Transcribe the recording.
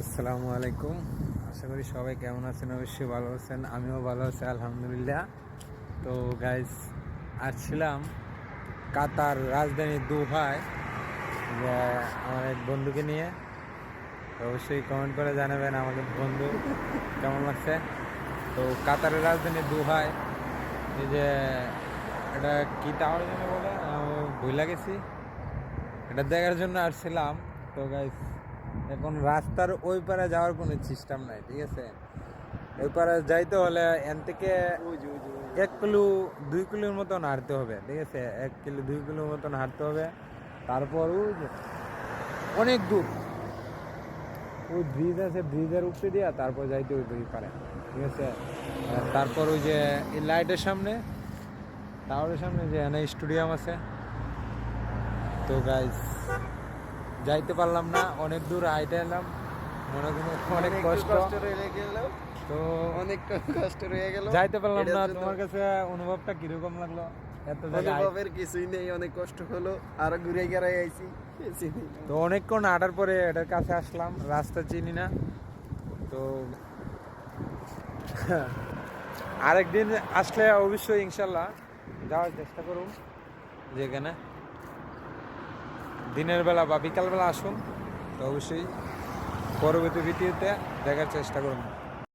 আসসালামু আলাইকুম। আশা করি সবাই কেমন আছেন, অবশ্যই ভালো আছেন। আমিও ভালো আছি আলহামদুলিল্লাহ। তো গাইস, আসছিলাম কাতার রাজধানী দোহায় যে আমার এক বন্ধুকে নিয়ে। তো অবশ্যই কমেন্ট করে জানাবেন আমাকে বন্ধু কেমন লাগছে। তো কাতারের রাজধানী দোহায় এই যে এটা কি টাওয়ার জন্য বলে আমি ভুলে গেছি, এটা দেখার জন্য আসছিলাম। তো গাইস, এখন রাস্তার ওই পারে যাওয়ার কোনো সিস্টেম নাই, ঠিক আছে? ওই পারে যাইতে হলে এন থেকে 1 কিলো 2 কিলোর মতন হাঁটতে হবে, ঠিক আছে? 1 কিলো 2 কিলোর মতন হাঁটতে হবে। তারপর ওই যে অনেক দূর ওই ব্রিজ আছে, ব্রিজের উপরে দিয়া তারপর যাইতে হইবে ওই পারে, ঠিক আছে? আর তারপর ওই যে এই লাইটের সামনে, টাওয়ারের সামনে যে এনে স্টেডিয়াম আছে। তো গাইস, যাইতে পারলাম না, অনেক দূর হাইটে এলাম, মনে কোনো অনেক কষ্ট রয়ে গেল, তো অনেক কষ্ট রয়ে গেল। যাইতে পারলাম এটার না। জন্য তোমার কাছে অনুভবটা কিরকম লাগলো? এত জায়গায় অনুভবের কিছুই নেই, অনেক কষ্ট হলো, আরো ঘুরে গেড়াই আইছি। তো অনেকক্ষণ হাঁটার পরে এটার কাছে আসলাম, রাস্তা চিনি না তো। আরেকদিন আসলে অবশ্যই ইনশাল্লাহ যাওয়ার চেষ্টা করুন, যেখানে দিনের বেলা বা বিকালবেলা আসুন। তো অবশ্যই পরবর্তী ভিডিওতে দেখার চেষ্টা করুন।